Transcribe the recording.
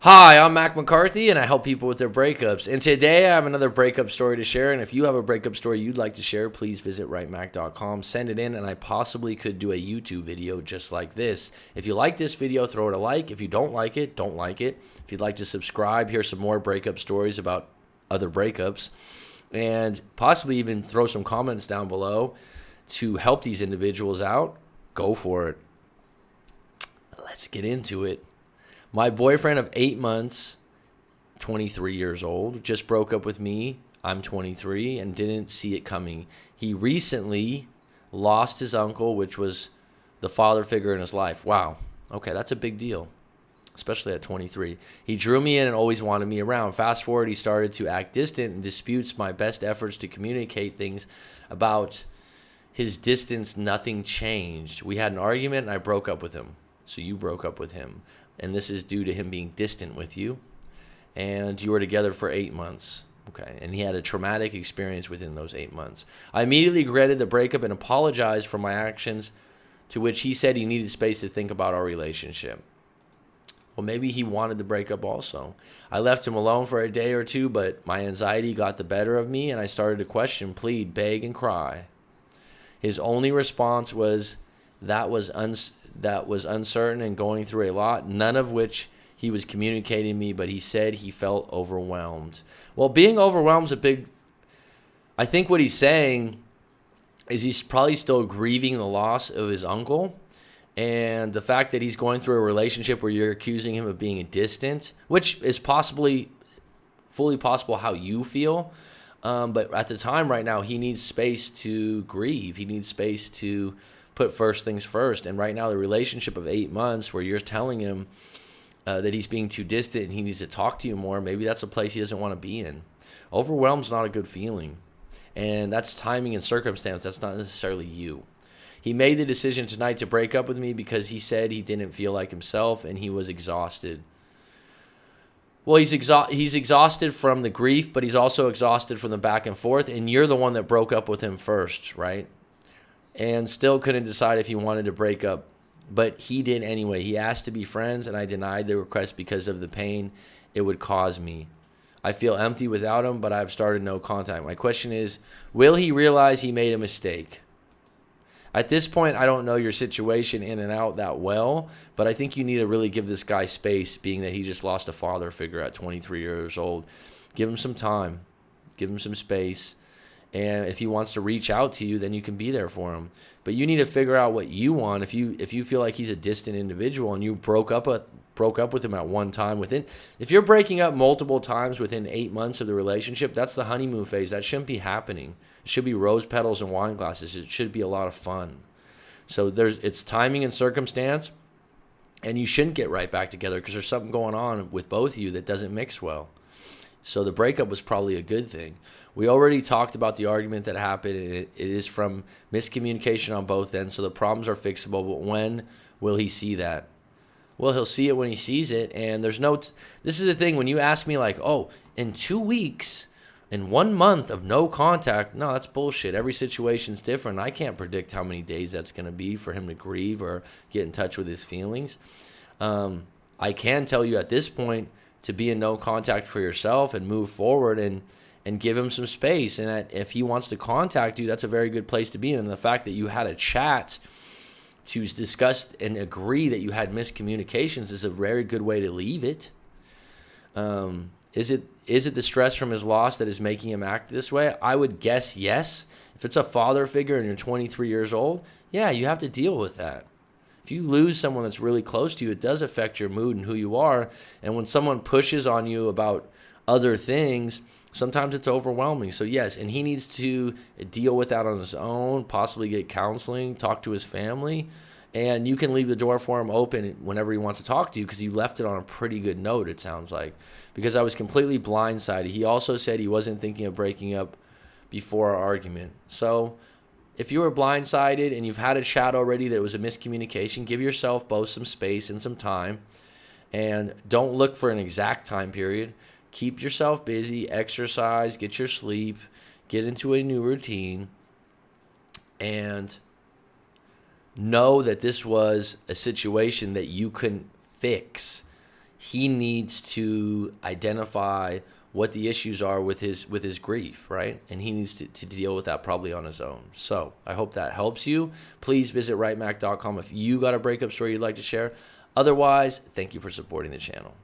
Hi, I'm Mac McCarthy, and I help people with their breakups. And today I have another breakup story to share. And if you have a breakup story you'd like to share, please visit writemac.com, send it in, and I possibly could do a YouTube video just like this. If you like this video, throw it a like. If you don't like it, don't like it. If you'd like to subscribe, here's some more breakup stories about other breakups, and possibly even throw some comments down below to help these individuals out. Go for it. Let's get into it. My boyfriend of 8 months, 23 years old, just broke up with me. I'm 23 and didn't see it coming. He recently lost his uncle, which was the father figure in his life. Wow. Okay, that's a big deal, especially at 23. He drew me in and always wanted me around. Fast forward, he started to act distant and disputes my best efforts to communicate things about his distance. Nothing changed. We had an argument and I broke up with him. So you broke up with him. And this is due to him being distant with you. And you were together for 8 months. Okay. And he had a traumatic experience within those 8 months. I immediately regretted the breakup and apologized for my actions, to which he said he needed space to think about our relationship. Well, maybe he wanted the breakup also. I left him alone for a day or two, but my anxiety got the better of me and I started to question, plead, beg, and cry. His only response was that was uncertain and going through a lot, none of which he was communicating to me, but he said he felt overwhelmed. Well, being overwhelmed is a big, I think what he's saying is he's probably still grieving the loss of his uncle, and the fact that he's going through a relationship where you're accusing him of being distant, which is possibly fully possible how you feel, but at the time right now, he needs space to grieve. He needs space to put first things first. And right now, the relationship of 8 months where you're telling him that he's being too distant and he needs to talk to you more, maybe that's a place he doesn't want to be in. Overwhelmed's not a good feeling. And that's timing and circumstance. That's not necessarily you. He made the decision tonight to break up with me because he said he didn't feel like himself and he was exhausted. Well, he's exhausted from the grief, but he's also exhausted from the back and forth. And you're the one that broke up with him first, right? And still couldn't decide if he wanted to break up. But he did anyway. He asked to be friends, and I denied the request because of the pain it would cause me. I feel empty without him, but I've started no contact. My question is, will he realize he made a mistake? At this point, I don't know your situation in and out that well, but I think you need to really give this guy space, being that he just lost a father figure at 23 years old. Give him some time. Give him some space. And if he wants to reach out to you, then you can be there for him. But you need to figure out what you want. If you feel like he's a distant individual and you broke up with him at one time if you're breaking up multiple times within 8 months of the relationship, that's the honeymoon phase. That shouldn't be happening. It should be rose petals and wine glasses. It should be a lot of fun. So it's timing and circumstance, and you shouldn't get right back together because there's something going on with both of you that doesn't mix well. So the breakup was probably a good thing. We already talked about the argument that happened, and it is from miscommunication on both ends, so the problems are fixable, but when will he see that? Well, he'll see it when he sees it, and this is the thing, when you ask me like, oh, in 2 weeks, in 1 month of no contact, no, that's bullshit. Every situation's different. I can't predict how many days that's going to be for him to grieve or get in touch with his feelings. I can tell you at this point, to be in no contact for yourself and move forward and give him some space. And that if he wants to contact you, that's a very good place to be in. And the fact that you had a chat to discuss and agree that you had miscommunications is a very good way to leave it. Is it the stress from his loss that is making him act this way? I would guess yes. If it's a father figure and you're 23 years old, yeah, you have to deal with that. If you lose someone that's really close to you, it does affect your mood and who you are. And when someone pushes on you about other things, sometimes it's overwhelming. So yes, and he needs to deal with that on his own, possibly get counseling, talk to his family, and you can leave the door for him open whenever he wants to talk to you because you left it on a pretty good note, it sounds like. Because I was completely blindsided. He also said he wasn't thinking of breaking up before our argument. So if you were blindsided and you've had a chat already that was a miscommunication, give yourself both some space and some time. And don't look for an exact time period. Keep yourself busy, exercise, get your sleep, get into a new routine, and know that this was a situation that you couldn't fix. he needs to identify what the issues are with his grief, right? And he needs to deal with that probably on his own. So I hope that helps you. Please visit rightmac.com if you got a breakup story you'd like to share. Otherwise, thank you for supporting the channel.